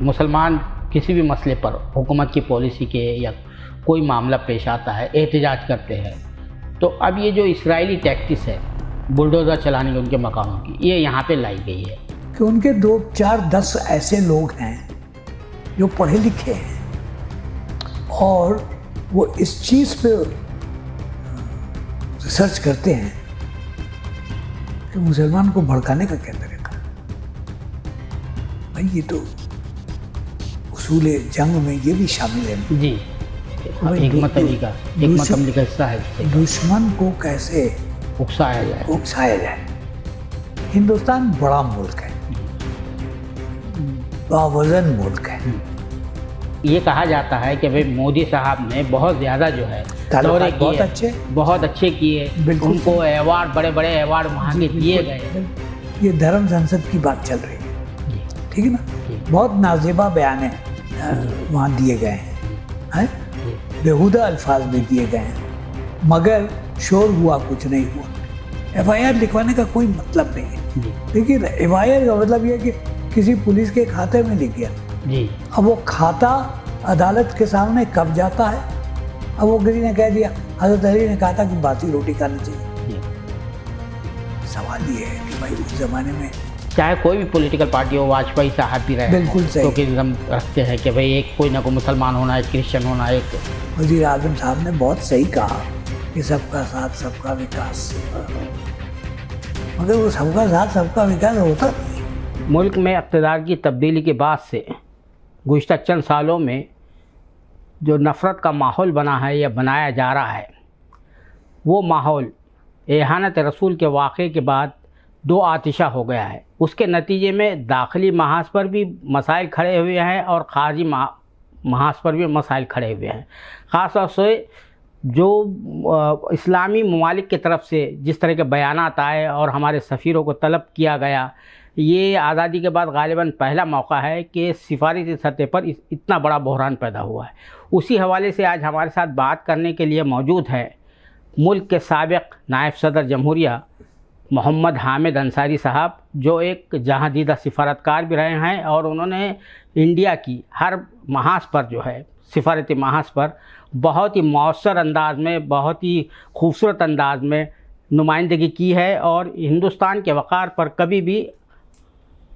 मुसलमान किसी भी मसले पर हुकूमत की पॉलिसी के या कोई मामला पेश आता है एहतजाज करते हैं, तो अब ये जो इजरायली टैक्टिस है बुलडोज़र चलाने की उनके मकामों की, ये यहाँ पे लाई गई है कि उनके 2 4 10 ऐसे लोग हैं जो पढ़े लिखे हैं और वो इस चीज़ पे रिसर्च करते हैं कि मुसलमान को भड़काने का क्या तरीका। भाई ये तो उसूल जंग में ये भी शामिल है जी। हिकमत अमली का हिस्सा है। दुश्मन को कैसे उकसाया जाए। हिंदुस्तान बड़ा मुल्क है, बावजन मुल्क है। ये कहा जाता है कि भाई मोदी साहब ने बहुत ज़्यादा जो है दौरे किए, बहुत अच्छे किए, उनको अवार्ड, बड़े बड़े अवार्ड वहाँ के दिए गए। ये धर्म संसद की बात चल रही है, ठीक है ना। बहुत नाजेबा बयान वहाँ दिए गए हैं, बेहुदा अल्फाज भी दिए गए हैं, मगर शोर हुआ कुछ नहीं हुआ। FIR लिखवाने का कोई मतलब नहीं है। देखिए FIR का मतलब ये है कि किसी पुलिस के खाते में लिख गया जी। अब वो खाता अदालत के सामने कब जाता है। अब वो किसी ने कह दिया, हज़रत अली ने कहा था कि बासी रोटी खानी चाहिए। सवाल ये है कि भाई उस जमाने में चाहे कोई भी पॉलिटिकल पार्टी हो, वाजपेयी साहब भी रहे, बिल्कुल सही, तो किस्म रखते हैं कि भाई एक कोई ना कोई मुसलमान होना है, क्रिश्चियन होना है। वज़ीर आज़म साहब ने बहुत सही कहा कि सबका साथ सबका विकास, मगर वो सबका साथ सबका विकास होता नहीं। मुल्क में इक़्तिदार की तब्दीली के बाद से गुज़िश्ता चंद सालों में जो नफ़रत का माहौल बना है या बनाया जा रहा है, वो माहौल एहानत रसूल के वाक़े के बाद 2 आतिशा हो गया है। उसके नतीजे में दाखिली महाज पर भी मसाइल खड़े हुए हैं और ख़ारजी महाज पर भी मसाइल खड़े हुए हैं। ख़ास तौर से जो इस्लामी ममालिक की तरफ से जिस तरह के बयानात आए और हमारे सफ़ीरों को तलब किया गया, ये आज़ादी के बाद गालिबन पहला मौका है कि सिफारती सतह पर इतना बड़ा बहरान पैदा हुआ है। उसी हवाले से आज हमारे साथ बात करने के लिए मौजूद है मुल्क के साबिक़ नायब सदर जमहूरिया मोहम्मद हामिद अंसारी साहब, जो एक जहांदीदा सिफारतकार भी रहे हैं और उन्होंने इंडिया की हर महाज पर जो है सिफारती महाज पर बहुत ही मौसर अंदाज में, बहुत ही खूबसूरत अंदाज में नुमाइंदगी की है और हिंदुस्तान के वक़ार पर कभी भी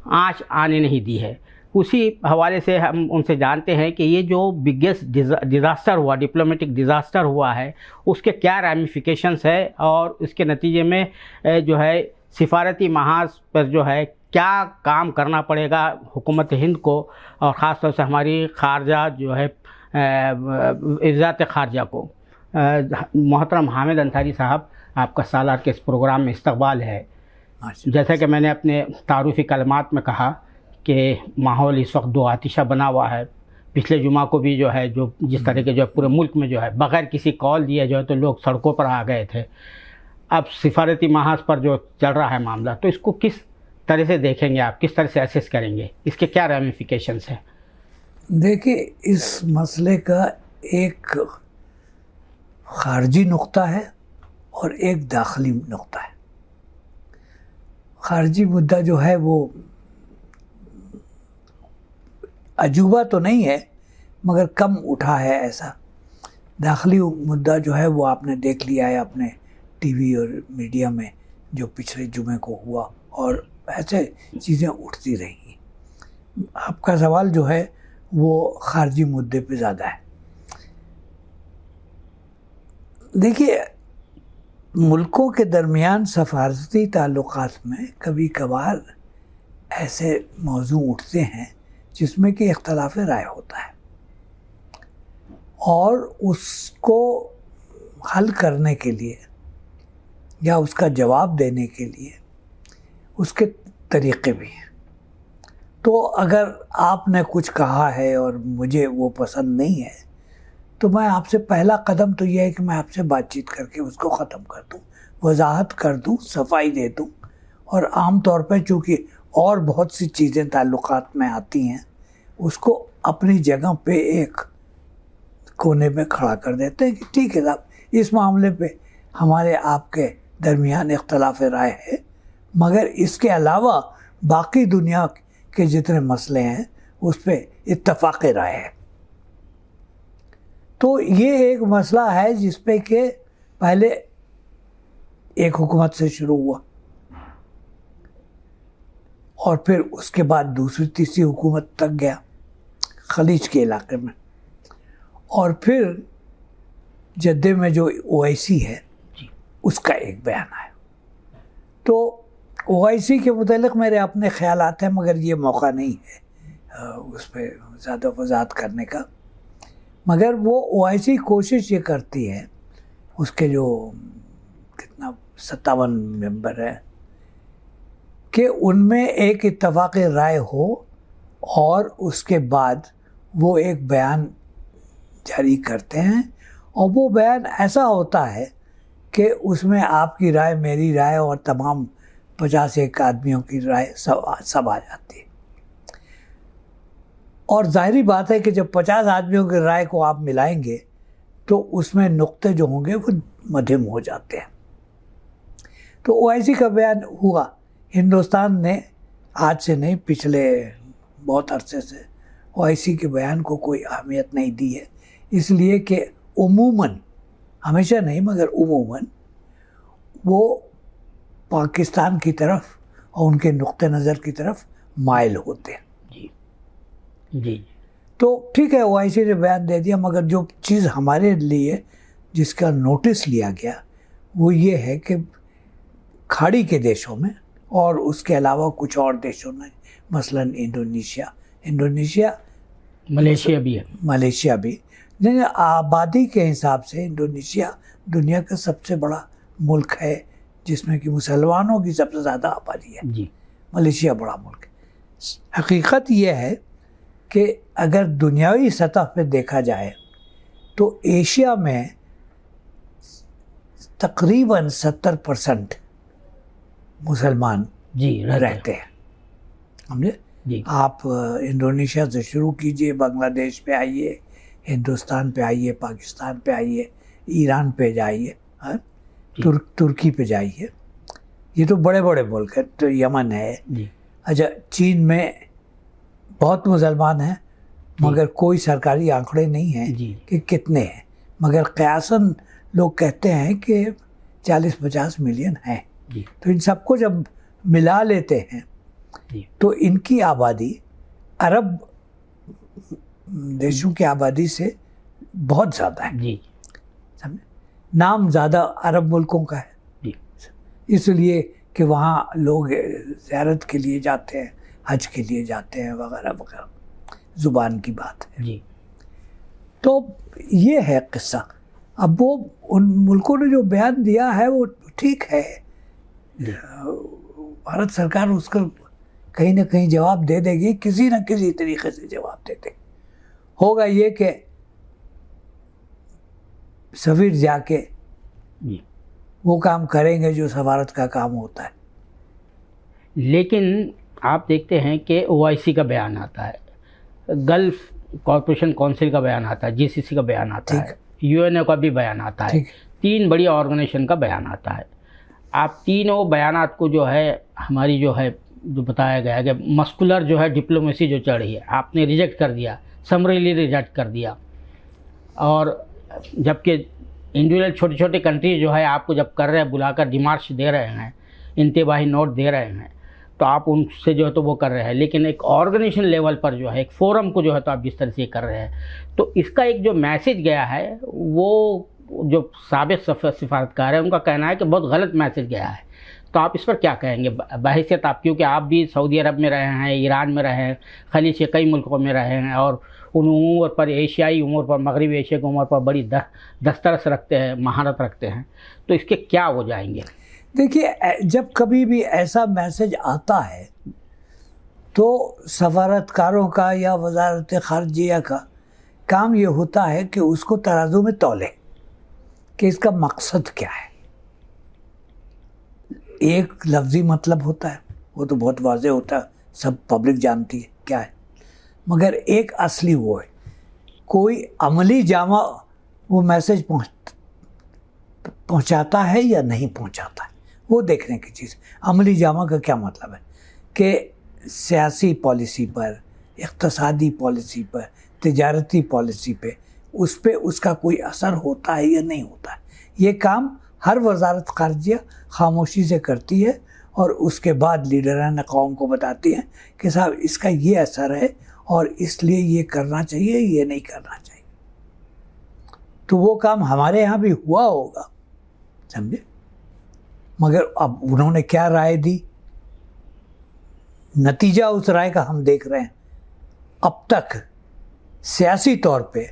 आँच आने नहीं दी है। उसी हवाले से हम उनसे जानते हैं कि ये जो बिगेस्ट डिज़ास्टर हुआ, डिप्लोमेटिक डिज़ास्टर हुआ है, उसके क्या रैमिफिकेशंस है और इसके नतीजे में जो है सिफारती महाज पर जो है क्या काम करना पड़ेगा हुकूमत हिंद को और ख़ास तौर से हमारी खारजा जो है वज़ारत खारजा को। मोहतरम हामिद अंसारी साहब, आपका सालार के इस प्रोग्राम में इस्तकबाल है। जैसा कि मैंने अपने तारुफ़ी कलमात में कहा कि माहौल इस वक्त 2 आतिशा बना हुआ है। पिछले जुमा को भी जो है जो जिस तरह के जो पूरे मुल्क में जो है बग़ैर किसी कॉल दिए जो है तो लोग सड़कों पर आ गए थे। अब सिफारती महाज पर जो चल रहा है मामला, तो इसको किस तरह से देखेंगे आप, किस तरह से एसेस करेंगे, इसके क्या रैमिफिकेशंस हैं? देखिए, इस मसले का एक खारजी नुक्ता है और एक दाखिली नुक्ता है। खारजी मुद्दा जो है वो अजूबा तो नहीं है मगर कम उठा है ऐसा। दाखिली मुद्दा जो है वो आपने देख लिया है अपने टीवी और मीडिया में, जो पिछले जुमे को हुआ, और ऐसे चीज़ें उठती रही। आपका सवाल जो है वो खारजी मुद्दे पे ज़्यादा है। देखिए, मुल्कों के दरमियान सफारती ताल्लुकात में कभी कभार ऐसे मौजू उठते हैं जिसमें कि इख्तलाफ राय होता है और उसको हल करने के लिए या उसका जवाब देने के लिए उसके तरीक़े भी हैं। तो अगर आपने कुछ कहा है और मुझे वो पसंद नहीं है, तो मैं आपसे पहला कदम तो यह है कि मैं आपसे बातचीत करके उसको ख़त्म कर दूं, वजाहत कर दूं, सफाई दे दूं। और आम तौर पे चूँकि और बहुत सी चीज़ें ताल्लुकात में आती हैं, उसको अपनी जगह पे एक कोने में खड़ा कर देते हैं कि ठीक है साहब, इस मामले पे हमारे आपके दरमियान इख्तलाफ राय है, मगर इसके अलावा बाकी दुनिया के जितने मसले हैं उस पर इत्तफाक राय है। तो ये एक मसला है जिस पे कि पहले एक हुकूमत से शुरू हुआ और फिर उसके बाद दूसरी तीसरी हुकूमत तक गया खलीज के इलाके में, और फिर जद्दे में जो ओआईसी है उसका एक बयान आया। तो ओआईसी के मुतालिक मेरे अपने ख्यालात हैं, मगर ये मौका नहीं है उस पर ज़्यादा वजाहत करने का। मगर वो ओआईसी कोशिश ये करती है, उसके जो कितना 57 मेंबर है, कि उनमें एक इत्तफाक़ राय हो और उसके बाद वो एक बयान जारी करते हैं, और वो बयान ऐसा होता है कि उसमें आपकी राय, मेरी राय और तमाम 51 आदमियों की राय सब आ जाती है। और जाहिर बात है कि जब 50 आदमियों की राय को आप मिलाएंगे तो उसमें नुक्ते जो होंगे वो मध्यम हो जाते हैं। तो ओआईसी का बयान हुआ। हिंदुस्तान ने आज से नहीं, पिछले बहुत अरसे से ओआईसी के बयान को कोई अहमियत नहीं दी है, इसलिए कि उमूमन, हमेशा नहीं मगर उमूमन, वो पाकिस्तान की तरफ और उनके नुक्ते नज़र की तरफ माइल होते हैं। जी। तो ठीक है, ओआईसी ने बयान दे दिया, मगर जो चीज़ हमारे लिए जिसका नोटिस लिया गया वो ये है कि खाड़ी के देशों में और उसके अलावा कुछ और देशों में, मसलन इंडोनेशिया, मलेशिया भी है, मलेशिया भी, जिन्हें आबादी के हिसाब से इंडोनेशिया दुनिया का सबसे बड़ा मुल्क है, जिसमें कि मुसलमानों की सबसे ज़्यादा आबादी है। जी। मलेशिया बड़ा मुल्क है। हकीकत यह है कि अगर दुनियावी सतह पे देखा जाए तो एशिया में तकरीबन 70% मुसलमान जी रहते हैं, समझे। आप इंडोनेशिया से शुरू कीजिए, बांग्लादेश पे आइए, हिंदुस्तान पे आइए, पाकिस्तान पे आइए, ईरान पे जाइए, तुर्की पे जाइए, ये तो बड़े बड़े मुल्क हैं। तो यमन है, अच्छा, चीन में बहुत मुसलमान हैं, मगर कोई सरकारी आंकड़े नहीं हैं कि कितने हैं, मगर क़यासन लोग कहते हैं कि 40-50 मिलियन हैं। तो इन सबको जब मिला लेते हैं तो इनकी आबादी अरब देशों की आबादी से बहुत ज़्यादा है। समझे, नाम ज़्यादा अरब मुल्कों का है, इसलिए कि वहाँ लोग ज़ियारत के लिए जाते हैं, हज के लिए जाते हैं, वगैरह वगैरह, ज़ुबान की बात है। तो ये है किस्सा। अब वो उन मुल्कों ने जो बयान दिया है वो ठीक है, भारत सरकार उसका कहीं ना कहीं जवाब दे देगी, किसी न किसी तरीके से जवाब दे देगी। होगा ये कि सफीर जाके वो काम करेंगे जो सफारत का काम होता है। लेकिन आप देखते हैं कि ओआईसी का बयान आता है, गल्फ कॉरपोरेशन काउंसिल का बयान आता है, जीसीसी का बयान आता है, यूएनओ का भी बयान आता है, 3 बड़ी ऑर्गेनाइजेशन का बयान आता है। आप तीनों बयानात को जो है हमारी जो है जो बताया गया है कि मस्कुलर जो है डिप्लोमेसी जो चल रही है, आपने रिजेक्ट कर दिया, समरीली रिजेक्ट कर दिया। और जबकि इंडिविजुअल छोटे छोटे कंट्री जो है आपको जब कर रहे हैं, बुलाकर डिमार्च दे रहे हैं, इंतबाही नोट दे रहे हैं, तो आप उनसे जो है तो वो कर रहे हैं। लेकिन एक ऑर्गेनाइजेशन लेवल पर जो है एक फोरम को जो है तो आप जिस तरह से कर रहे हैं, तो इसका एक जो मैसेज गया है वो जो साबित सिफारतकार है उनका कहना है कि बहुत गलत मैसेज गया है। तो आप इस पर क्या कहेंगे बहैसियत आप, क्योंकि आप भी सऊदी अरब में रहे हैं, ईरान में रहे हैं, खलीज के कई मुल्कों में रहे हैं और उन उमूर पर, एशियाई उमूर पर, मगरबी एशिया के उमूर पर बड़ी दस्तरस रखते हैं, महारत रखते हैं, तो इसके क्या हो जाएंगे? देखिए, जब कभी भी ऐसा मैसेज आता है तो सफारतकारों का या वजारत खारजिया का काम ये होता है कि उसको तराजू में तौले कि इसका मकसद क्या है। एक लफ्ज़ी मतलब होता है, वो तो बहुत वाज़ेह होता है, सब पब्लिक जानती है क्या है, मगर एक असली वो है, कोई अमली जामा वो मैसेज पहुंचाता है या नहीं पहुंचाता है, वो देखने की चीज़। अमली जामा का क्या मतलब है कि सियासी पॉलिसी पर इक़्तिसादी पॉलिसी पर, तिजारती पॉलिसी पे उसका कोई असर होता है या नहीं होता है। ये काम हर वजारत ख़ारिजिया खामोशी से करती है और उसके बाद लीडरान कौम को बताती हैं कि साहब इसका ये असर है और इसलिए ये करना चाहिए, ये नहीं करना चाहिए। तो वो काम हमारे यहाँ भी हुआ होगा, समझे। मगर अब उन्होंने क्या राय दी, नतीजा उस राय का हम देख रहे हैं। अब तक सियासी तौर पे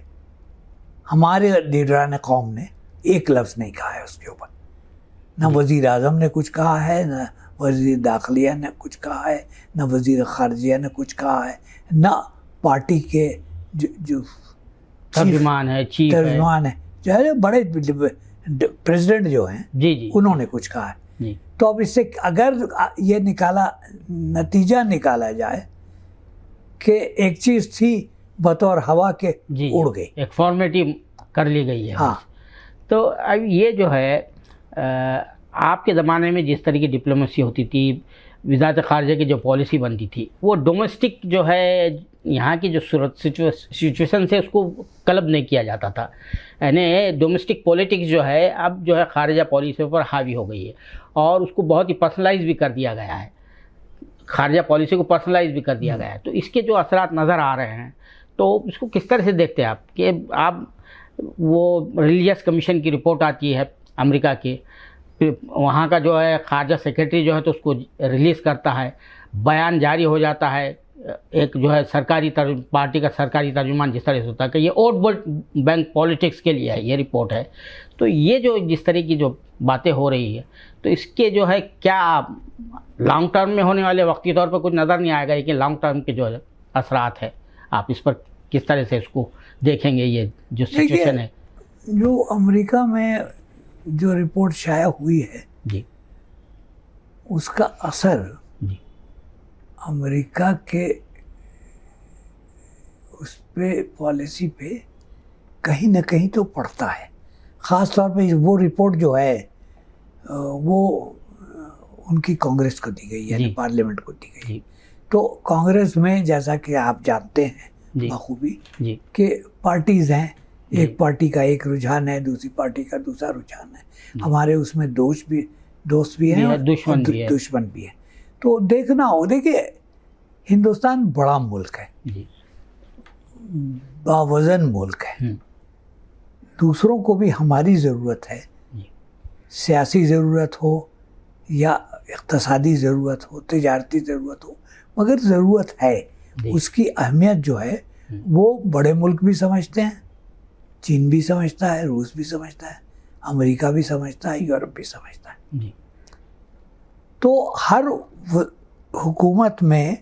हमारे लीडरान कौम ने एक लफ्ज़ नहीं कहा है उसके ऊपर। न वज़ीर आज़म ने कुछ कहा है, न वज़ीर दाखिलिया ने कुछ कहा है, न वज़ीर ख़ारिजिया ने कुछ कहा है, न पार्टी के जो तर्जुमान है, चीफ तर्जुमान है, जो है बड़े प्रेसिडेंट जो हैं, जी उन्होंने कुछ कहा है। जी। तो अब इससे अगर ये नतीजा निकाला जाए कि एक चीज़ थी बतौर हवा के उड़ गई, एक फॉर्मेलिटी कर ली गई है। हाँ। तो अब ये जो है आपके ज़माने में जिस तरह की डिप्लोमेसी होती थी, वज़ारत ख़ारिजा की जो पॉलिसी बनती थी, वो डोमेस्टिक जो है यहाँ की जो सिचुएशन से उसको क्लब नहीं किया जाता था। यानी डोमेस्टिक पॉलिटिक्स जो है अब जो है ख़ारिजा पॉलिसी पर हावी हो गई है और उसको बहुत ही पर्सनलाइज भी कर दिया गया है, ख़ारिजा पॉलिसी को पर्सनलाइज भी कर दिया गया है। तो इसके जो असरात नज़र आ रहे हैं, तो उसको किस तरह से देखते हैं आप कि आप वो रिलीजियस कमीशन की रिपोर्ट आती है अमेरिका की, फिर वहाँ का जो है ख़ारिजा सेक्रेटरी जो है तो उसको रिलीज़ करता है, बयान जारी हो जाता है, एक जो है सरकारी पार्टी का सरकारी तर्जुमान जिस तरह से होता है कि ये वोट बैंक पॉलिटिक्स के लिए है, ये रिपोर्ट है। तो ये जो जिस तरह की जो बातें हो रही है, तो इसके जो है क्या लॉन्ग टर्म में होने वाले वक्ती तौर पर कुछ नज़र नहीं आएगा, लेकिन लॉन्ग टर्म के जो असरात है आप इस पर किस तरह से इसको देखेंगे, ये जो सिचुएशन है। जो अमेरिका में जो रिपोर्ट शाया हुई है जी, उसका असर जी, अमेरिका के उस पे पॉलिसी पे कहीं ना कहीं तो पड़ता है। ख़ास तौर पे वो रिपोर्ट जो है वो उनकी कांग्रेस को दी गई, यानी पार्लियामेंट को दी गई। तो कांग्रेस में जैसा कि आप जानते हैं बखूबी कि पार्टीज़ हैं, एक पार्टी का एक रुझान है, दूसरी पार्टी का दूसरा रुझान है। हमारे उसमें दोस्त भी हैं और दुश्मन भी है। तो देखना हो, देखिए हिंदुस्तान बड़ा मुल्क है, बावज़न मुल्क है, दूसरों को भी हमारी ज़रूरत है, सियासी ज़रूरत हो या इक़्तिसादी ज़रूरत हो, तिजारती ज़रूरत हो, मगर ज़रूरत है। उसकी अहमियत जो है वो बड़े मुल्क भी समझते हैं, चीन भी समझता है, रूस भी समझता है, अमेरिका भी समझता है, यूरोप भी समझता है। तो हर हुकूमत में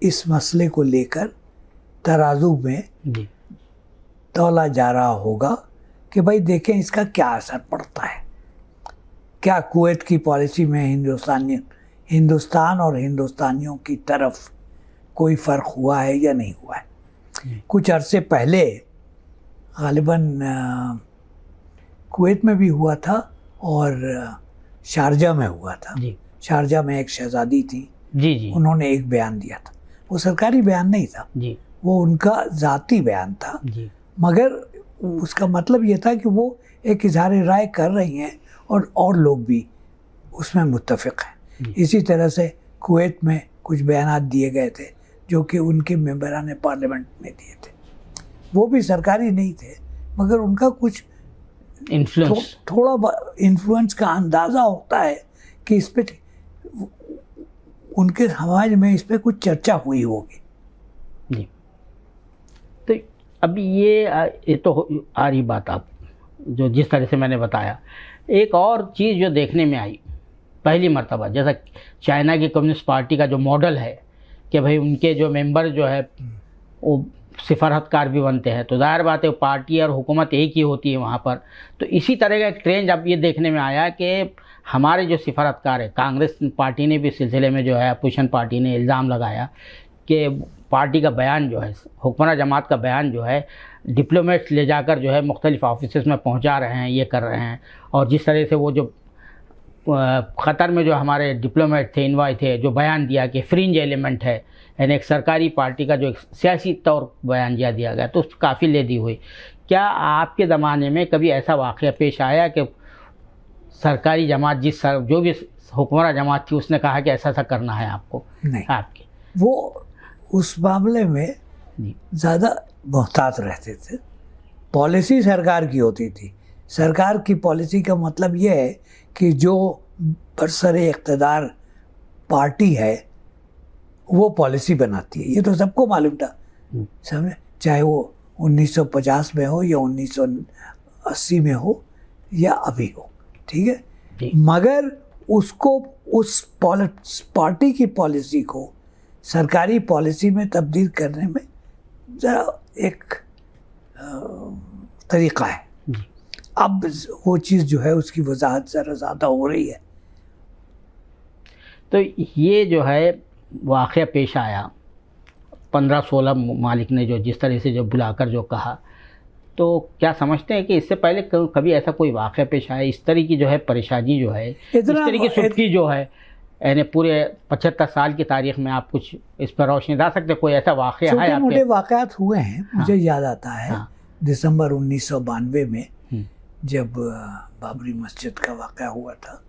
इस मसले को लेकर तराजू में तौला जा रहा होगा कि भाई देखें इसका क्या असर पड़ता है। क्या कुवैत की पॉलिसी में हिंदुस्तान और हिंदुस्तानियों की तरफ कोई फ़र्क हुआ है या नहीं हुआ है। कुछ अरसे पहले ग़ालिबन कुवैत में भी हुआ था और शारजा में हुआ था। शारजा में एक शहज़ादी थी, उन्होंने एक बयान दिया था, वो सरकारी बयान नहीं था, वो उनका ज़ाती बयान था, मगर उसका मतलब ये था कि वो एक इज़हार राय कर रही हैं और लोग भी उसमें मुत्तफ़िक़ हैं। इसी तरह से कुवैत में कुछ बयानात दिए गए थे जो कि उनके मेंबरान पार्लियामेंट ने दिए थे, वो भी सरकारी नहीं थे, मगर उनका कुछ थोड़ा इन्फ्लुएंस का अंदाज़ा होता है कि इस पर उनके समाज में इस पर कुछ चर्चा हुई होगी। जी, तो अभी ये तो आ रही बात आप जो जिस तरह से मैंने बताया। एक और चीज़ जो देखने में आई पहली मर्तबा, जैसा चाइना की कम्युनिस्ट पार्टी का जो मॉडल है कि भाई उनके जो मेंबर जो है वो सिफारतकार भी बनते हैं, तो ज़ाहिर बात है पार्टी और हुकूमत एक ही होती है वहाँ पर। तो इसी तरह का एक ट्रेंड अब ये देखने में आया कि हमारे जो सिफारतकार है, कांग्रेस पार्टी ने भी इस सिलसिले में जो है अपोजिशन पार्टी ने इल्ज़ाम लगाया कि पार्टी का बयान जो है, हुक्मरान जमात का बयान जो है डिप्लोमेट्स ले जाकर जो है मुख्तलिफ ऑफिस में पहुँचा रहे हैं, ये कर रहे हैं। और जिस तरह से वो जो क़तर में जो हमारे डिप्लोमेट थे, इन्वॉय थे, जो बयान दिया कि फ्रिंज एलिमेंट है, यानी एक सरकारी पार्टी का जो एक सियासी तौर बयान दिया गया, तो काफ़ी लेदी हुई। क्या आपके ज़माने में कभी ऐसा वाक़या पेश आया कि सरकारी जमात जो भी हुक्मरान जमात थी उसने कहा कि ऐसा ऐसा करना है आपको? नहीं, आपके वो उस मामले में ज़्यादा मोहतात रहते थे। पॉलिसी सरकार की होती थी। सरकार की पॉलिसी का मतलब ये है कि जो बरसरे इक़्तिदार पार्टी है वो पॉलिसी बनाती है। ये तो सबको मालूम था, समझे, चाहे वो 1950 में हो या 1980 में हो या अभी हो, ठीक है। मगर उसको, उस पार्टी की पॉलिसी को सरकारी पॉलिसी में तब्दील करने में ज़रा एक तरीक़ा है। अब वो चीज़ जो है उसकी वजाहत ज़रा ज़्यादा हो रही है। तो ये जो है वाक़या पेश आया, 15-16 मालिक ने जो जिस तरह से जो बुलाकर जो कहा, तो क्या समझते हैं कि इससे पहले कभी ऐसा कोई वाक़या पेश आया, इस तरह की जो है परेशानी जो है, इस तरह की सुटकी जो है, यानी पूरे 75 साल की तारीख़ में आप कुछ इस पर रोशनी डाल सकते? कोई ऐसा वाक़या है? छोटे मोटे वाक़यात हुए हैं। मुझे याद आता है दिसंबर 1992 में जब बाबरी मस्जिद का वाक़या हुआ था,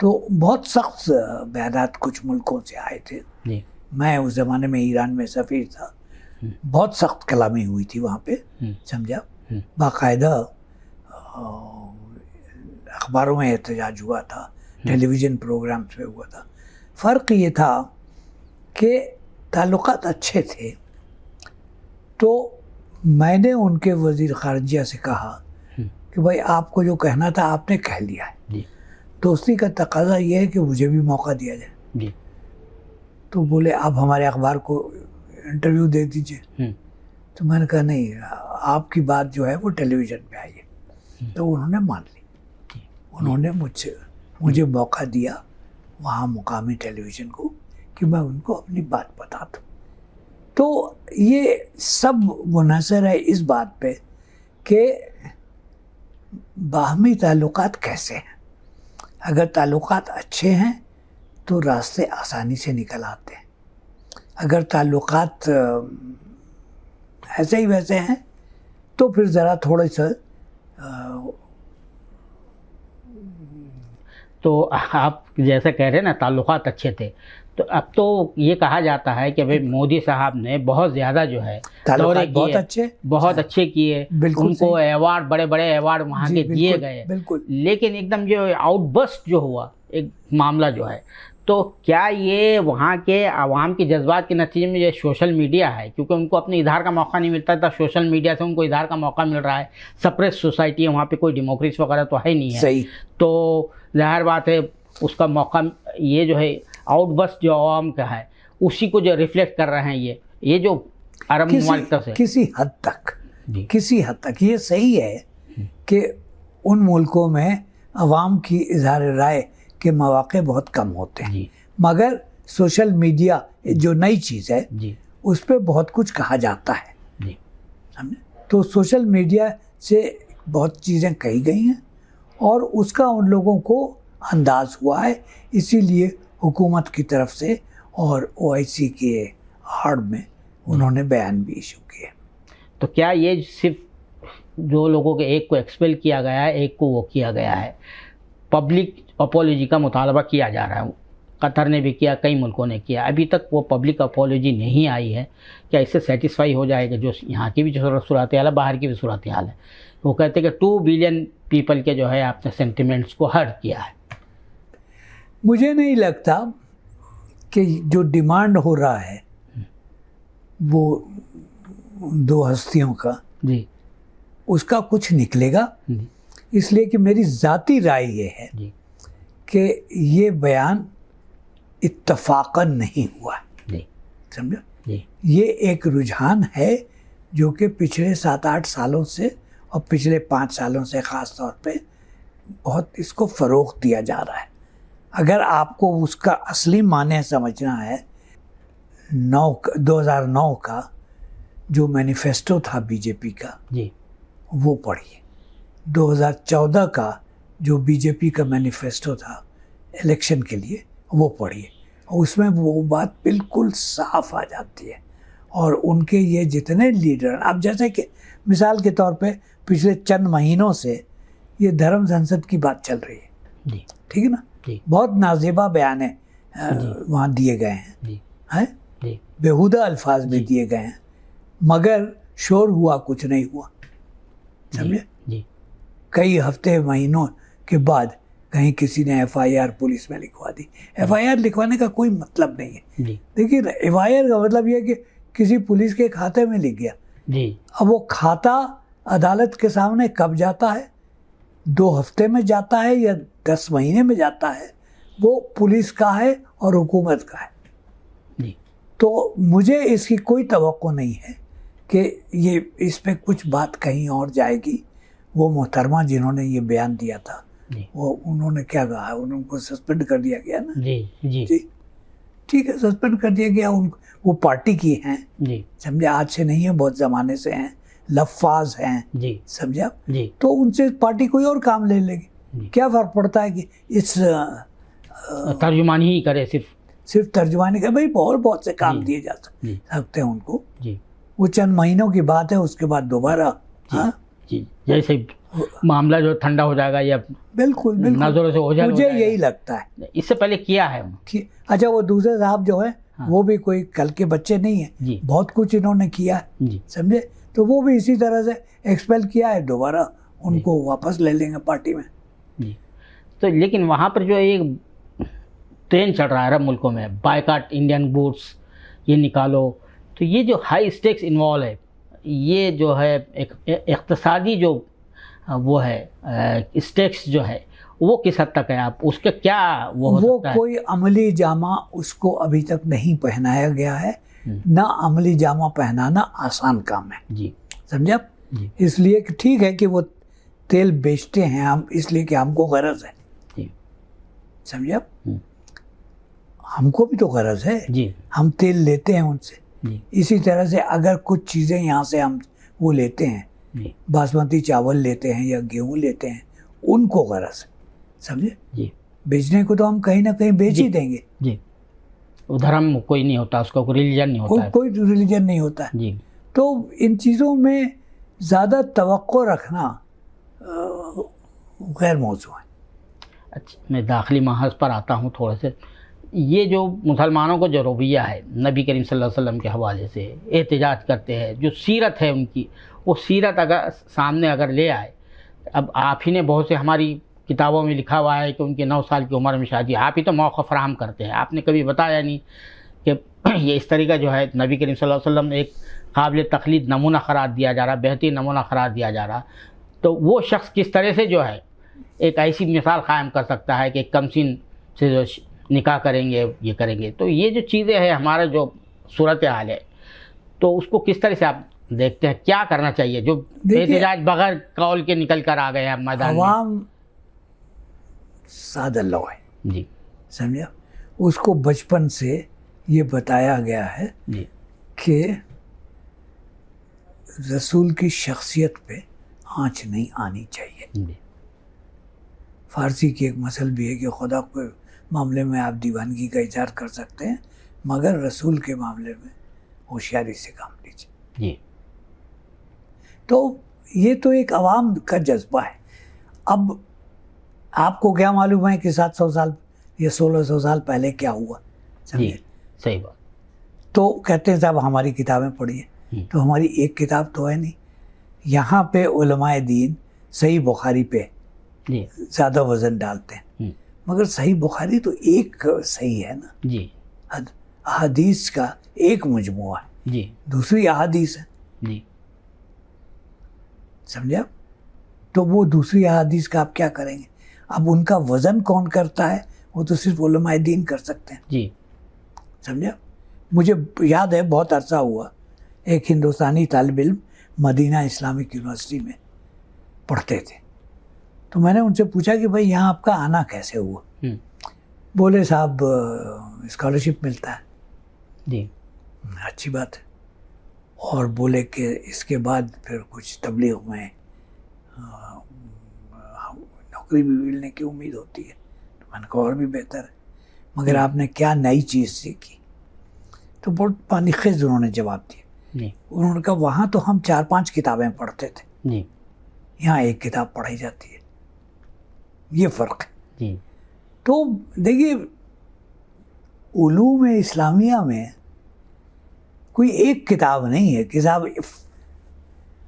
तो बहुत सख्त बयानात कुछ मुल्कों से आए थे। मैं उस ज़माने में ईरान में सफ़ीर था। बहुत सख्त कलामी हुई थी वहाँ पे, समझा। बाकायदा अखबारों में एहतजाज हुआ था, टेलीविज़न प्रोग्राम्स पे हुआ था। फ़र्क ये था कि ताल्लुकात अच्छे थे, तो मैंने उनके वज़ीर ख़ारिजा से कहा कि भाई आपको जो कहना था आपने कह लिया है, दोस्ती का तकाज़ा ये है कि मुझे भी मौका दिया जाए। तो बोले आप हमारे अखबार को इंटरव्यू दे दीजिए। तो मैंने कहा नहीं, आपकी बात जो है वो टेलीविज़न पे आई है। तो उन्होंने मान ली। उन्होंने मुझे मौका दिया वहाँ मुकामी टेलीविज़न को कि मैं उनको अपनी बात बता दूँ। तो ये सब मुनहसर है इस बात पे कि बाहमी ताल्लुकात कैसे हैं। अगर ताल्लुकात अच्छे हैं तो रास्ते आसानी से निकल आते हैं। अगर ताल्लुकात ऐसे ही वैसे हैं तो फिर ज़रा थोड़े सा तो आप जैसे कह रहे हैं ना ताल्लुकात अच्छे थे, तो अब तो ये कहा जाता है कि भाई मोदी साहब ने बहुत ज़्यादा जो है दौरे किए, बहुत अच्छे किए, उनको अवार्ड, बड़े बड़े अवार्ड वहाँ के दिए गए। लेकिन एकदम जो आउटबर्स्ट जो हुआ एक मामला जो है, तो क्या ये वहाँ के आवाम के जज्बात के नतीजे में ये सोशल मीडिया है, क्योंकि उनको अपने इजहार का मौका नहीं मिलता था, सोशल मीडिया से उनको इजहार का मौका मिल रहा है। सप्रेस सोसाइटी है वहाँ पे, कोई डेमोक्रेसी वगैरह तो है नहीं है। सही। तो ज़ाहिर बात है उसका मौका, ये जो है आउटबर्स्ट जो आवाम का है उसी को जो रिफ्लेक्ट कर रहे हैं ये जो अरब ममालिक से किसी हद तक ये सही है कि उन मुल्कों में अवाम की इजहार राय के मौके बहुत कम होते हैं, मगर सोशल मीडिया जो नई चीज़ है उस पर बहुत कुछ कहा जाता है, समझे। तो सोशल मीडिया से बहुत चीज़ें कही गई हैं और उसका उन लोगों को अंदाज़ हुआ है, इसीलिए हुकूमत की तरफ से और OIC के आड़ में उन्होंने बयान भी इशू किए। तो क्या ये सिर्फ दो लोगों के, एक को एक्सपेल किया गया है, एक को वो किया गया है, पब्लिक अपॉलॉजी का मुतालबा किया जा रहा है? कतर ने भी किया, कई मुल्कों ने किया, अभी तक वो पब्लिक अपॉलॉजी नहीं आई है। क्या इससे सेटिस्फाई हो जाएगा जो यहाँ की भी जो सूरत हाल है, बाहर की भी सूरत हाल है? वो कहते हैं कि 2 बिलियन पीपल के जो है आपने सेंटिमेंट्स को हर्ट किया है। मुझे नहीं लगता कि जो डिमांड हो रहा है वो दो हस्तियों का उसका कुछ निकलेगा, इसलिए कि मेरी ज़ाती राय ये है कि ये बयान इत्तफाकन नहीं हुआ, समझो। ये एक रुझान है जो कि पिछले 7-8 सालों से और पिछले 5 सालों से ख़ास तौर पे बहुत इसको फ़रोग़ दिया जा रहा है। अगर आपको उसका असली माने समझना है, 2009 का जो मैनिफेस्टो था बीजेपी का वो पढ़िए। 2014 का जो बीजेपी का मैनिफेस्टो था इलेक्शन के लिए, वो पढ़िए, उसमें वो बात बिल्कुल साफ आ जाती है। और उनके ये जितने लीडर, अब जैसे कि मिसाल के तौर पे पिछले चंद महीनों से ये धर्म संसद की बात चल रही है जी, ठीक है ना, जी, बहुत नाजेबा बयान वहाँ दिए गए हैं, जी, हैं जी, बेहुदा अल्फाज में दिए गए हैं, मगर शोर हुआ कुछ नहीं हुआ, समझे। जी, कई हफ्ते महीनों के बाद कहीं किसी ने FIR पुलिस में लिखवा दी। FIR लिखवाने का कोई मतलब नहीं है। जी, देखिए FIR का मतलब ये है कि किसी पुलिस के खाते में लिख गया। जी, अब वो खाता अदालत के सामने कब जाता है, 2 हफ्ते में जाता है या 10 महीने में जाता है, वो पुलिस का है और हुकूमत का है। जी, तो मुझे इसकी कोई तवक्को नहीं है कि ये इस पे कुछ बात कहीं और जाएगी। वो मोहतरमा जिन्होंने ये बयान दिया था, जी, वो उन्होंने क्या कहा, उनको सस्पेंड कर दिया गया ना। जी, जी, जी ठीक है, सस्पेंड कर दिया गया। वो पार्टी की हैं, जी, समझे, आज से नहीं है, बहुत ज़माने से हैं, लफाज हैं, जी, समझे आप। जी, तो उनसे पार्टी कोई और काम ले लेगी, जी। क्या फ़र्क पड़ता है कि इस तर्जुमानी ही करे सिर्फ। सिर्फ तर्जुमानी का, भाई बहुत से काम जी, दिए जा जी, सकते हैं उनको। जी, वो चंद महीनों की बात है, उसके बाद दोबारा। हाँ जी, जैसे ही मामला जो ठंडा हो जाएगा या बिल्कुल नजरों से ओझल हो मुझे जाएगा। यही लगता है इससे पहले किया है कि अच्छा, वो दूसरे साहब जो है हाँ। वो भी कोई कल के बच्चे नहीं है, जी, बहुत कुछ इन्होंने किया है, जी, समझे। तो वो भी इसी तरह से एक्सपेल किया है, दोबारा उनको वापस ले लेंगे पार्टी में। जी। तो लेकिन वहाँ पर जो एक ट्रेंड चल रहा है अरब मुल्कों में, बायकॉट इंडियन गुड्स, ये निकालो, तो ये जो हाई स्टेक्स इन्वॉल्व है, ये जो है एक इक़्तिसादी जो वो है स्टेक्स जो है, वो किस हद तक है, आप उसके क्या वो हो वो सकता है? कोई अमली जामा उसको अभी तक नहीं पहनाया गया है, ना अमली जामा पहनाना आसान काम है, जी, समझे आप। जी, इसलिए कि ठीक है कि वो तेल बेचते हैं हम, इसलिए कि हमको गरज है, जी, समझे आप। हमको भी तो गरज है, जी, हम तेल लेते हैं उनसे। जी, इसी तरह से अगर कुछ चीज़ें यहाँ से हम वो लेते हैं, जी, बासमती चावल लेते हैं या गेहूँ लेते हैं, उनको गरज है, समझे। जी, बेचने को तो हम कहीं ना कहीं बेच ही देंगे, जी। वो धर्म कोई नहीं होता, उसका कोई रिलीजन नहीं होता है। कोई रिलीजन नहीं होता है। जी, तो इन चीज़ों में ज़्यादा तवक्को रखना गैर मौजू है। अच्छा, मैं दाखिली महज पर आता हूँ थोड़े से। ये जो मुसलमानों का जो रवैया है नबी करीम सल्लल्लाहु अलैहि वसल्लम के हवाले से एहतिजाज करते हैं, जो सीरत है उनकी, वो सीरत अगर सामने अगर ले आए, अब आप ही ने बहुत से हमारी किताबों में लिखा हुआ है कि उनके 9 साल की उम्र में शादी, आप ही तो मौक़ा फराहम करते हैं, आपने कभी बताया नहीं कि ये इस तरीका जो है नबी करीम सल्लल्लाहु अलैहि वसल्लम एक काबिल तक़लीद नमूना करार दिया जा रहा, बेहतरीन नमूना करार दिया जा रहा, तो वो शख्स किस तरह से जो है एक ऐसी मिसाल कायम कर सकता है कि कमसिन से जो निकाह करेंगे, ये करेंगे। तो ये जो चीज़ें हैं, हमारा जो सूरत हाल है, तो उसको किस तरह से आप देखते हैं, क्या करना चाहिए? जो एहतिजाज बगैर कौल के निकल कर आ गए हैं मैदान में। अवाम सादा लो है, जी, समझा। उसको बचपन से ये बताया गया है जी, कि रसूल की शख्सियत पे आँच नहीं आनी चाहिए। जी, फ़ारसी की एक मसल भी है कि खुदा के मामले में आप दीवानगी का इज़हार कर सकते हैं, मगर रसूल के मामले में होशियारी से काम लीजिए। जी, तो ये तो एक अवाम का जज्बा है। अब आपको क्या मालूम है कि 700 साल या 1600 साल पहले क्या हुआ, जी, समझे। सही बात। तो कहते हैं साहब हमारी किताबें पढ़िए, तो हमारी एक किताब तो है नहीं। यहाँ पे उलमाए दीन सही बुखारी पे जी, ज़्यादा वज़न डालते हैं, मगर सही बुखारी तो एक सही है ना, जी, अहादीस का एक मजमुआ है, जी, दूसरी अहादीस है, जी, समझे आप। तो वो दूसरी अहादीस का आप क्या करेंगे? अब उनका वज़न कौन करता है, वो तो सिर्फ उलमाए दीन कर सकते हैं, जी, समझे आप। मुझे याद है बहुत अरसा हुआ, एक हिंदुस्तानी तालिब इल्म मदीना इस्लामिक यूनिवर्सिटी में पढ़ते थे, तो मैंने उनसे पूछा कि भाई यहाँ आपका आना कैसे हुआ। बोले साहब स्कॉलरशिप मिलता है। जी, अच्छी बात है। और बोले कि इसके बाद फिर कुछ तबलीग में नौकरी भी मिलने की उम्मीद होती है। तो मैंने कहा और भी बेहतर है, मगर आपने क्या नई चीज़ सीखी? तो बहुत पानीखेज उन्होंने जवाब दिया। जी उन्होंने कहा वहाँ तो हम 4-5 किताबें पढ़ते थे, जी यहाँ एक किताब पढ़ाई जाती है, ये फ़र्क है। जी तो देखिए, उलूम इस्लामिया में कोई एक किताब नहीं है, किताब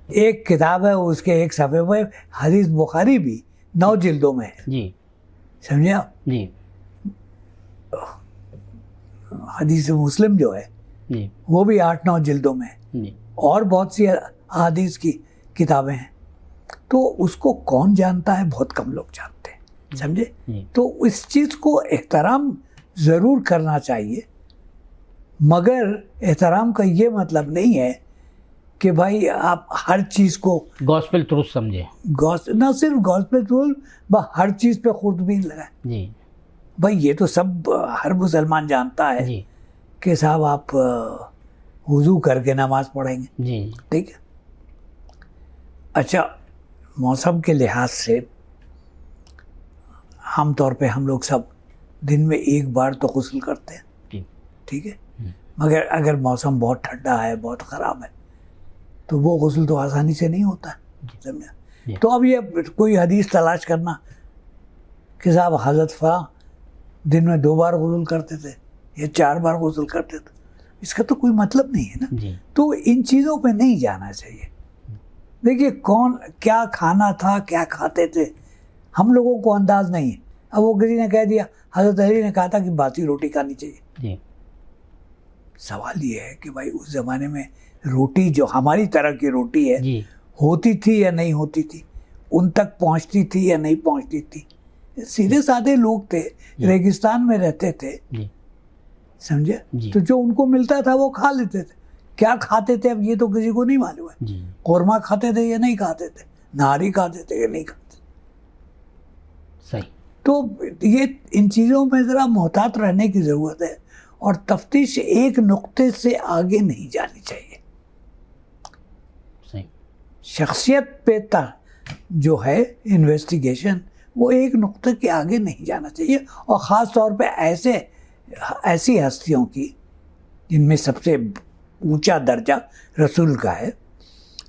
एक किताब है, उसके एक सफ़े पर हदीस बुखारी भी 9 जिल्दों में है, जी समझे आप? जी हदीस मुस्लिम जो है जी वो भी 8-9 जिल्दों में है, जी और बहुत सी हदीस की किताबें हैं। तो उसको कौन जानता है? बहुत कम लोग जानते हैं, समझे? जी तो इस चीज़ को एहतराम ज़रूर करना चाहिए, मगर एहतराम का ये मतलब नहीं है कि भाई आप हर चीज़ को गॉस्पेल ट्रूथ समझे। न सिर्फ गॉस्पेल ट्रूथ, हर चीज़ पे खुर्दबीन लगाए। जी भाई ये तो सब हर मुसलमान जानता है जी कि साहब आप वुज़ू करके नमाज पढ़ेंगे, जी ठीक है? अच्छा, मौसम के लिहाज से आम तौर पे हम लोग सब दिन में एक बार तो गुस्ल करते हैं, जी ठीक है? मगर अगर मौसम बहुत ठंडा है, बहुत ख़राब है, तो वो गुस्ल तो आसानी से नहीं होता, समझा? तो अब ये कोई हदीस तलाश करना कि साहब हज़रत फ़लाँ दिन में 2 बार गुस्ल करते थे या 4 बार गुस्ल करते थे, इसका तो कोई मतलब नहीं है ना। जी तो इन चीज़ों पे नहीं जाना चाहिए। देखिए, कौन क्या खाना था, क्या खाते थे, हम लोगों को अंदाज नहीं है। अब वो किसी ने कह दिया, हज़रत अली ने कहा था कि बासी रोटी खानी चाहिए। जी सवाल ये है कि भाई उस ज़माने में रोटी जो हमारी तरह की रोटी है जी होती थी या नहीं होती थी, उन तक पहुंचती थी या नहीं पहुंचती थी? सीधे साधे लोग थे, रेगिस्तान में रहते थे, जी समझे? जी। तो जो उनको मिलता था वो खा लेते थे। क्या खाते थे अब ये तो किसी को नहीं मालूम है। जी कौरमा खाते थे या नहीं खाते थे, नारी खाते थे या नहीं खाते। सही। तो ये इन चीज़ों में ज़रा मोहतात रहने की ज़रूरत है, और तफ्तीश एक नुक्ते से आगे नहीं जानी चाहिए। सही। शख्सियत पे जो है इन्वेस्टिगेशन, वो एक नुक्ते के आगे नहीं जाना चाहिए, और ख़ास तौर पे ऐसी हस्तियों की जिनमें सबसे ऊंचा दर्जा रसूल का है,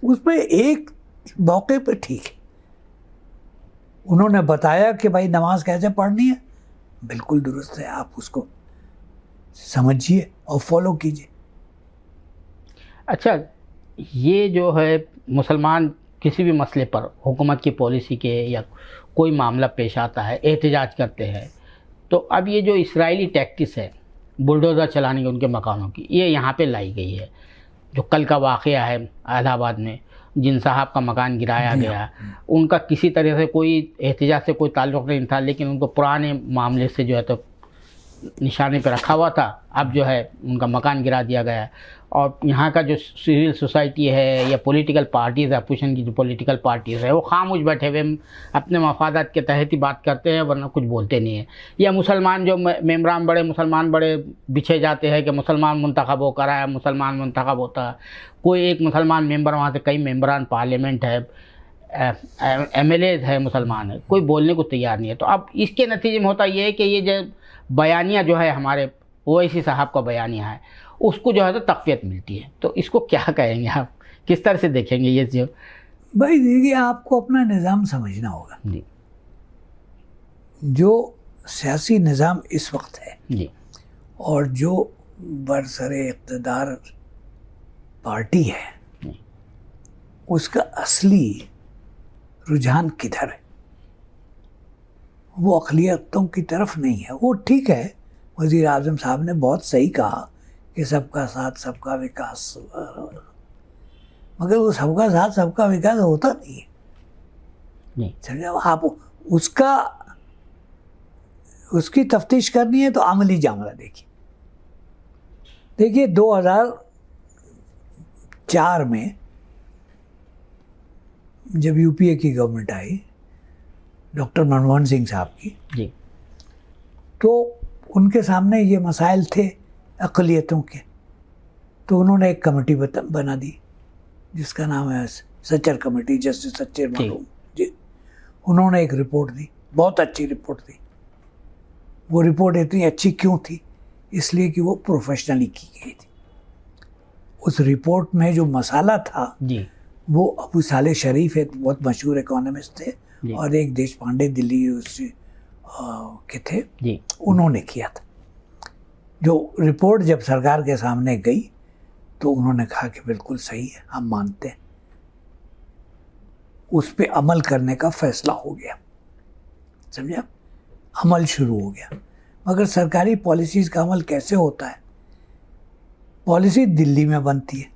उसमें एक मौके पे ठीक है, उन्होंने बताया कि भाई नमाज कैसे पढ़नी है, बिल्कुल दुरुस्त है, आप उसको समझिए और फॉलो कीजिए। अच्छा, ये जो है मुसलमान किसी भी मसले पर हुकूमत की पॉलिसी के या कोई मामला पेश आता है, एहतजाज करते हैं, तो अब ये जो इजरायली टैक्टिस है बुलडोज़र चलाने की उनके मकानों की, ये यहाँ पे लाई गई है। जो कल का वाक़या है इलाहाबाद में, जिन साहब का मकान गिराया गया, उनका किसी तरह से कोई एहतजाज से कोई ताल्लुक़ नहीं था, लेकिन उनको पुराने मामले से जो है तो निशाने पे रखा हुआ था। अब जो है उनका मकान गिरा दिया गया है, और यहाँ का जो सिविल सोसाइटी है या पॉलिटिकल पार्टीज़, अपोजिशन की जो पॉलिटिकल पार्टीज़ है, वो खामोश बैठे हुए अपने मफादात के तहत ही बात करते हैं, वरना कुछ बोलते नहीं है। या मुसलमान जो मेम्बरान बड़े मुसलमान बड़े बिछे जाते हैं कि मुसलमान मुंतखब होकर आया, मुसलमान मुंतखब होता है। कोई एक मुसलमान मेंबर, वहाँ से कई मेंबरान पार्लियामेंट है, MLAs है मुसलमान है, कोई बोलने को तैयार नहीं है। तो अब इसके नतीजे में होता ये है कि ये जो बयानिया जो है हमारे ओवैसी साहब का बयानिया है, उसको जो है तो तक़वियत मिलती है। तो इसको क्या कहेंगे आप, किस तरह से देखेंगे ये जो? भाई देखिए, आपको अपना निज़ाम समझना होगा जी जो सियासी निज़ाम इस वक्त है जी और जो बरसरे इक़्तिदार पार्टी है, उसका असली रुझान किधर है? वो अक़लियतों की तरफ नहीं है। वो ठीक है, वज़ीर आज़म साहब ने बहुत सही कहा कि सबका साथ सबका विकास, मगर वो सबका साथ सबका विकास होता नहीं है। समझे? आप उसकी तफ्तीश करनी है तो अमली जामला देखिए 2004 में जब UPA की गवर्नमेंट आई, डॉक्टर मनमोहन सिंह साहब की जी, तो उनके सामने ये मसाइल थे अक़लियतों के, तो उन्होंने एक कमेटी बना दी जिसका नाम है सच्चर कमेटी, जस्टिस सच्चर मालूम जी। उन्होंने एक रिपोर्ट दी, बहुत अच्छी रिपोर्ट दी, वो रिपोर्ट इतनी अच्छी क्यों थी? इसलिए कि वो प्रोफेशनली की गई थी। उस रिपोर्ट में जो मसाला था जी वो अबू साले शरीफ एक बहुत मशहूर इकोनॉमिस्ट थे जी और एक देश पांडे दिल्ली यूनिवर्सिटी के थे, जी उन्होंने किया था। जो रिपोर्ट जब सरकार के सामने गई तो उन्होंने कहा कि बिल्कुल सही है, हम मानते हैं। उस पे अमल करने का फैसला हो गया, समझा, अमल शुरू हो गया। मगर सरकारी पॉलिसीज़ का अमल कैसे होता है? पॉलिसी दिल्ली में बनती है,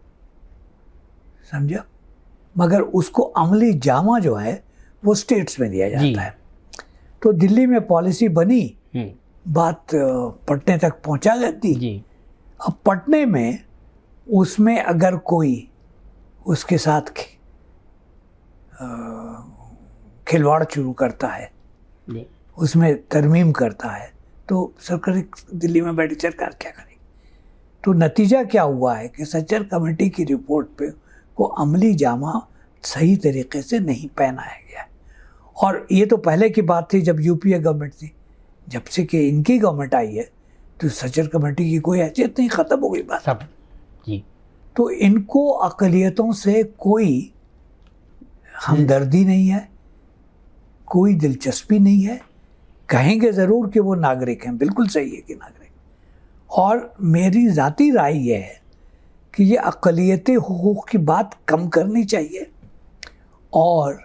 समझा, मगर उसको अमली जामा जो है वो स्टेट्स में दिया जाता है। तो दिल्ली में पॉलिसी बनी, बात पटने तक पहुंचा जाती। जी अब पटने में उसमें अगर कोई उसके साथ खिलवाड़ शुरू करता है, जी उसमें तरमीम करता है, तो सरकार दिल्ली में बैठी सरकार क्या करेगी? तो नतीजा क्या हुआ है कि सच्चर कमेटी की रिपोर्ट पे को अमली जामा सही तरीके से नहीं पहनाया गया। और ये तो पहले की बात थी जब यूपीए गवर्नमेंट थी। जब से कि इनकी गवर्नमेंट आई है तो सच्चर कमेटी की कोई हैसियत नहीं, ख़त्म हो गई बात सब। जी तो इनको अक़लियतों से कोई हमदर्दी नहीं है, कोई दिलचस्पी नहीं है। कहेंगे ज़रूर कि वो नागरिक हैं, बिल्कुल सही है कि नागरिक। और मेरी ज़ाती राय ये है कि ये अक़लियती हुकूक़ की बात कम करनी चाहिए और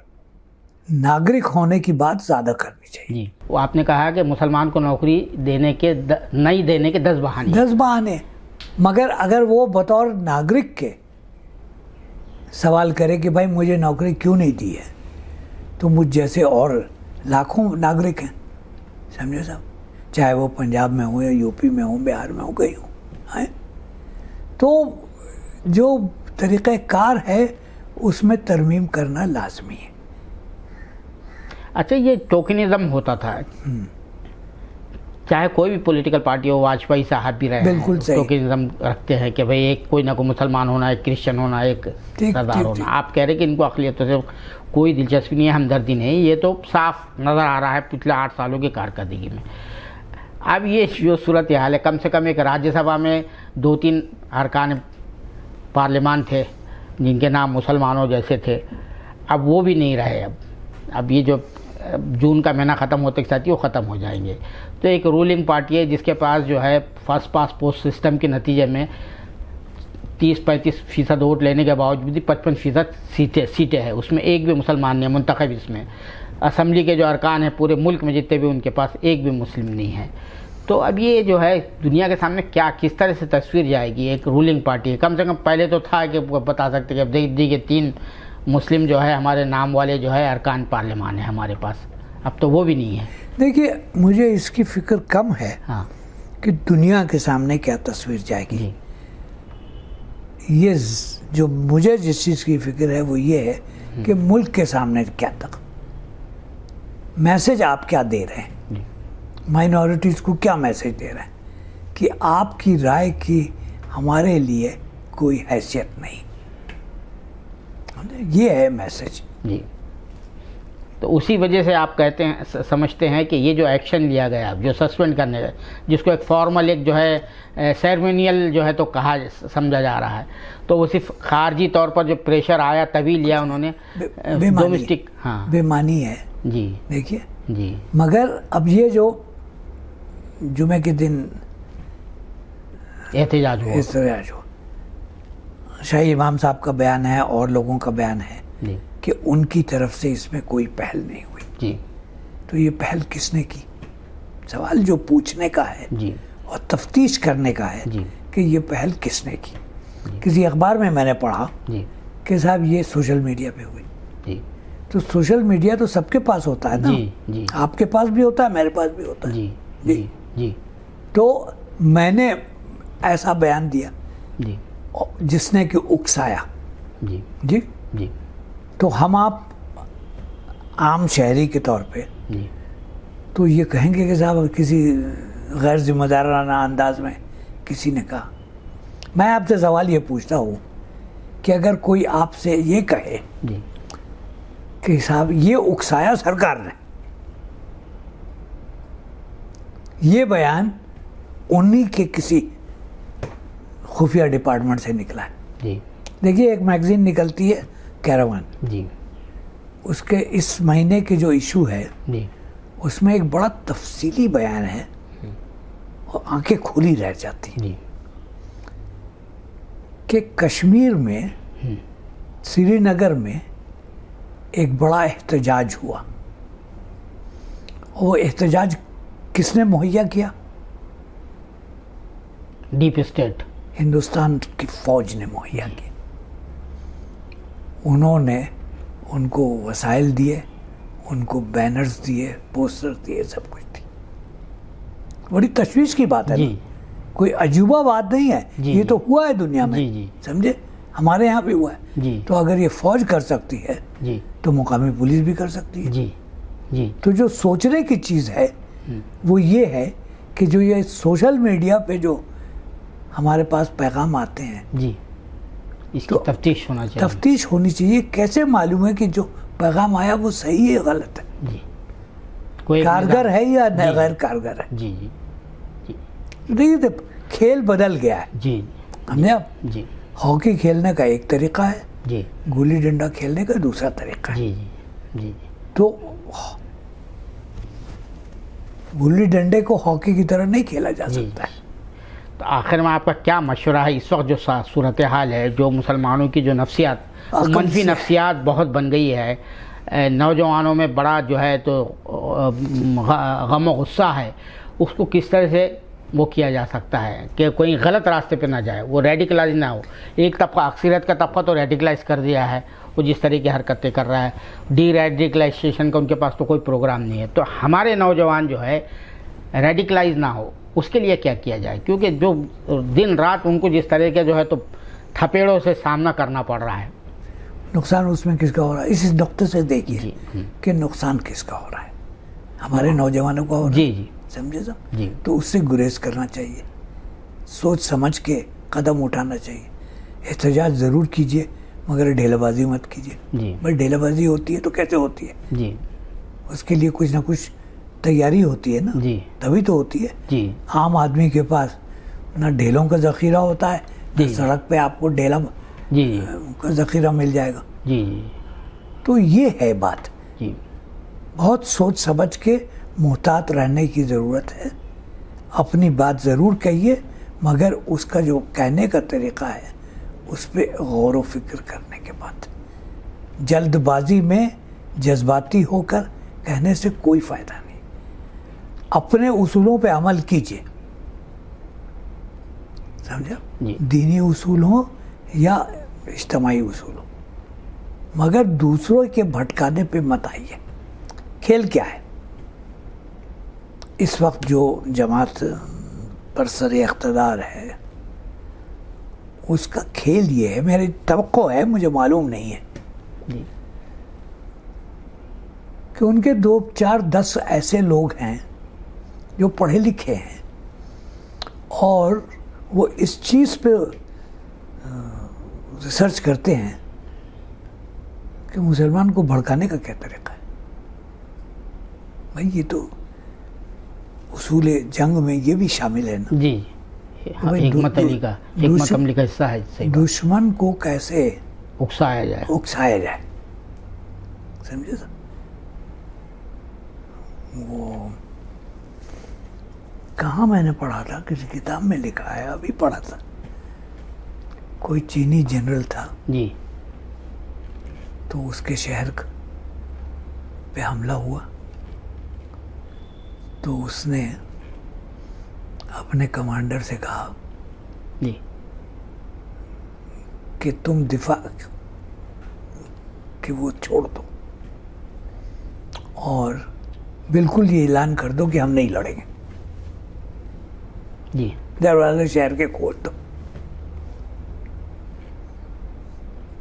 नागरिक होने की बात ज़्यादा करनी चाहिए। जी, वो आपने कहा कि मुसलमान को नौकरी देने के नहीं देने के 10 बहाने। 10 बहाने, मगर अगर वो बतौर नागरिक के सवाल करे कि भाई मुझे नौकरी क्यों नहीं दी है, तो मुझ जैसे और लाखों नागरिक हैं, समझे साहब, चाहे वो पंजाब में हो या यूपी में हो, बिहार में हो, कहीं हो, हैं। तो जो तरीक़ेकार है उसमें तरमीम करना लाजमी है। अच्छा, ये टोकनिज़म होता था, चाहे कोई भी पॉलिटिकल पार्टी हो, वाजपेयी साहब भी रहे, बिल्कुल सही, टोकनिज़म रखते हैं कि भाई एक कोई ना कोई मुसलमान होना, एक क्रिश्चियन होना, एक सरदार होना। आप कह रहे कि इनको अक़लियतों से कोई दिलचस्पी नहीं है, हमदर्दी नहीं, ये तो साफ नज़र आ रहा है पिछले 8 सालों की कारकर्दगी में। अब ये जो सूरत हाल है, कम से कम एक राज्यसभा में 2-3 अरकान पार्लियामान थे जिनके नाम मुसलमानों जैसे थे, अब वो भी नहीं रहे। अब ये जो जून का महीना ख़त्म होते के साथ ही वो ख़त्म हो जाएंगे। तो एक रूलिंग पार्टी है जिसके पास जो है फर्स्ट पास पोस्ट सिस्टम के नतीजे में 30-35% वोट लेने के बावजूद भी 55% सीटें हैं, उसमें एक भी मुसलमान नहीं है मुंतखब। इसमें असम्बली के जो अरकान हैं पूरे मुल्क में जितने भी, उनके पास एक भी मुस्लिम नहीं है। तो अब ये जो है दुनिया के सामने क्या किस तरह से तस्वीर जाएगी? एक रूलिंग पार्टी है, कम से कम पहले तो था कि बता सकते कि अब देखिए 3 मुस्लिम जो है हमारे नाम वाले जो है अरकान पार्लियामान है हमारे पास, अब तो वो भी नहीं है। देखिए, मुझे इसकी फ़िक्र कम है हाँ कि दुनिया के सामने क्या तस्वीर जाएगी। ये जो मुझे जिस चीज़ की फ़िक्र है वो ये है कि मुल्क के सामने क्या तक मैसेज आप क्या दे रहे हैं, माइनॉरिटीज़ को क्या मैसेज दे रहे हैं कि आपकी राय की हमारे लिए कोई हैसियत नहीं, ये है मैसेज। जी, तो उसी वजह से आप कहते हैं, समझते हैं कि ये जो एक्शन लिया गया, जो सस्पेंड करने का, जिसको एक फॉर्मल एक जो है सेरेमोनियल जो है तो कहा समझा जा रहा है, तो वो सिर्फ खारजी तौर पर जो प्रेशर आया तभी लिया उन्होंने, डोमेस्टिक। हाँ, बेमानी है जी, देखिए जी। मगर अब ये जो जुमे के दिन एहतजाज हो, शाही इमाम साहब का बयान है और लोगों का बयान है जी कि उनकी तरफ से इसमें कोई पहल नहीं हुई। जी, तो ये पहल किसने की? सवाल जो पूछने का है जी और तफ्तीश करने का है जी कि ये पहल किसने की। किसी अखबार में मैंने पढ़ा जी कि साहब ये सोशल मीडिया पे हुई। जी, तो सोशल मीडिया तो सबके पास होता है ना, जी जी, आपके पास भी होता है, मेरे पास भी होता है। जी जी जी तो मैंने ऐसा बयान दिया जी जिसने कि उकसाया। जी जी जी तो हम आप आम शहरी के तौर पे जी, तो ये कहेंगे कि साहब किसी गैर जिम्मेदाराना अंदाज में किसी ने कहा। मैं आपसे सवाल ये पूछता हूँ कि अगर कोई आपसे ये कहे जी कि साहब ये उकसाया सरकार ने, ये बयान उन्हीं के किसी खुफिया डिपार्टमेंट से निकला है। जी देखिए, एक मैगजीन निकलती है कैरावान, जी उसके इस महीने के जो इशू है जी उसमें एक बड़ा तफसीली बयान है और आंखें खुली रह जाती हैं जी कि कश्मीर में, श्रीनगर में एक बड़ा एहतजाज हुआ। वो एहतजाज किसने मुहैया किया? डीप स्टेट, हिंदुस्तान की फौज ने मुहैया किया। उन्होंने उनको वसाइल दिए, उनको बैनर्स दिए, पोस्टर दिए, सब कुछ दिए। बड़ी तशवीश की बात है जी ना? कोई अजूबा बात नहीं है, जी, ये जी। तो हुआ है दुनिया में, जी जी समझे? हमारे यहाँ भी हुआ है। जी तो अगर ये फौज कर सकती है जी तो मुकामी पुलिस भी कर सकती है। जी जी तो जो सोचने की चीज़ है वो ये है कि जो ये सोशल मीडिया पे जो हमारे पास पैगाम आते हैं, जी, इसकी तो तफ्तीश होना चाहिए। तफ्तीश होनी चाहिए। कैसे मालूम है कि जो पैगाम आया वो सही है गलत है, जी, कोई एक कारगर निज़ाम- है या जी, गैर कारगर है? जी जी देखिए, तो खेल बदल गया है। जी हमने अब जी हॉकी खेलने का एक तरीका है, जी गुल्ली डंडा खेलने का दूसरा तरीका है। जी जी जी तो गुल्ली डंडे को हॉकी की तरह नहीं खेला जा जी। सकता है। तो आखिर में आपका क्या मशवरा है इस वक्त जो सूरत हाल है, जो मुसलमानों की जो नफ्सियात, वो अकल मनफी से- नफ्सियात बहुत बन गई है, नौजवानों में बड़ा जो है तो गम व गुस्सा है, उसको किस तरह से वो किया जा सकता है कि कोई गलत रास्ते पे ना जाए, वो रेडिकलाइज ना हो। एक तबका, अक्सरियत का तबका तो रेडिकलाइज कर दिया है, वो जिस तरह की हरकतें कर रहा है, डी रेडिकलाइजेशन का उनके पास तो कोई प्रोग्राम नहीं है। तो हमारे नौजवान जो है रेडिकलाइज ना हो, उसके लिए क्या किया जाए? क्योंकि जो दिन रात उनको जिस तरह के जो है तो थपेड़ों से सामना करना पड़ रहा है। नुकसान उसमें किसका हो रहा है? इस नुक्ते से देखिए जी कि नुकसान किसका हो रहा है। हमारे नौजवानों का हो रहा है। जी जी समझे साहब? जी तो उससे गुरेज करना चाहिए, सोच समझ के कदम उठाना चाहिए। एहतजाज ज़रूर कीजिए मगर ढेलाबाजी मत कीजिए। जी भाई ढेलाबाजी होती है तो कैसे होती है? जी उसके लिए कुछ ना कुछ तैयारी होती है ना, जी तभी तो होती है। जी आम आदमी के पास ना ढेलों का ज़ख़ीरा होता है, ना जी। सड़क पे आपको ढेला जी का ज़ख़ीरा मिल जाएगा। जी जी तो ये है बात। जी बहुत सोच समझ के मुहतात रहने की ज़रूरत है। अपनी बात ज़रूर कहिए मगर उसका जो कहने का तरीका है उस पर गौर व फिक्र करने के बाद। जल्दबाजी में जज्बाती होकर कहने से कोई फ़ायदा नहीं। अपने उसूलों पे अमल कीजिए, समझा? जी। दीनी उसूल हो या इज्तिमाई उसूल हो, मगर दूसरों के भटकाने पे मत आइए। खेल क्या है? इस वक्त जो जमात पर सर इख्तदार है उसका खेल ये है, मेरी तवक्को है, मुझे मालूम नहीं है, जी कि उनके 2, 4, 10 ऐसे लोग हैं जो पढ़े लिखे हैं और वो इस चीज़ पे रिसर्च करते हैं कि मुसलमान को भड़काने का क्या तरीका है। भाई ये तो उसूल जंग में ये भी शामिल है ना। जी हाँ, भाई हिकमत अली का, हिकमत अमली का हिस्सा है। सही बात। दुश्मन को कैसे उकसाया जाए। उकसाया जाए, समझे साहब? वो कहाँ मैंने पढ़ा था, किसी किताब में लिखा है, अभी पढ़ा था। कोई चीनी जनरल था जी तो उसके शहर पे हमला हुआ तो उसने अपने कमांडर से कहा जी कि तुम दिफा कि वो छोड़ दो और बिल्कुल ये ऐलान कर दो कि हम नहीं लड़ेंगे, जी दरवाजे शहर के खोल दो।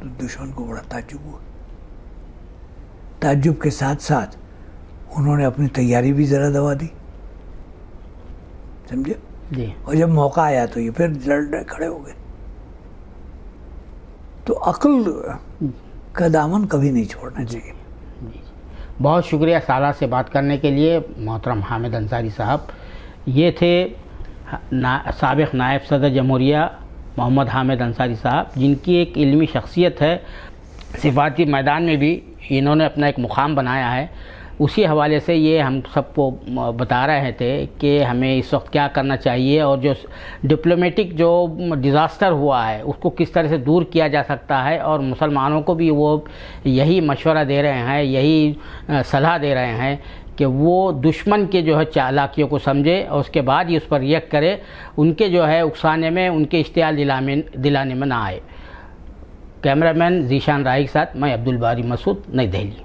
तो दुश्मन को बड़ा ताज्जुब हुआ। ताज्जुब के साथ साथ उन्होंने अपनी तैयारी भी ज़रा दबा दी, समझे? जी और जब मौका आया तो ये फिर लड़ने खड़े हो गए। तो अक्ल का दामन कभी नहीं छोड़ना चाहिए। बहुत शुक्रिया साला से बात करने के लिए मोहतरम हामिद अंसारी साहब। ये थे साबिक़ नायब सदर जमहूरिया मोहम्मद हामिद अंसारी साहब, जिनकी एक इल्मी शख्सियत है। सिफाती मैदान में भी इन्होंने अपना एक मुकाम बनाया है। उसी हवाले से ये हम सबको बता रहे थे कि हमें इस वक्त क्या करना चाहिए और जो डिप्लोमेटिक जो डिज़ास्टर हुआ है उसको किस तरह से दूर किया जा सकता है, और मुसलमानों को भी वो यही मशवरा दे रहे हैं, यही सलाह दे रहे हैं कि वो दुश्मन के जो है चालाकियों को समझे और उसके बाद ही उस पर रिएक्ट करे, उनके जो है उकसाने में, उनके इश्तियाल दिलाने में ना आए। कैमरामैन जीशान राही के साथ मैं अब्दुल बारी मसूद, नई दिल्ली।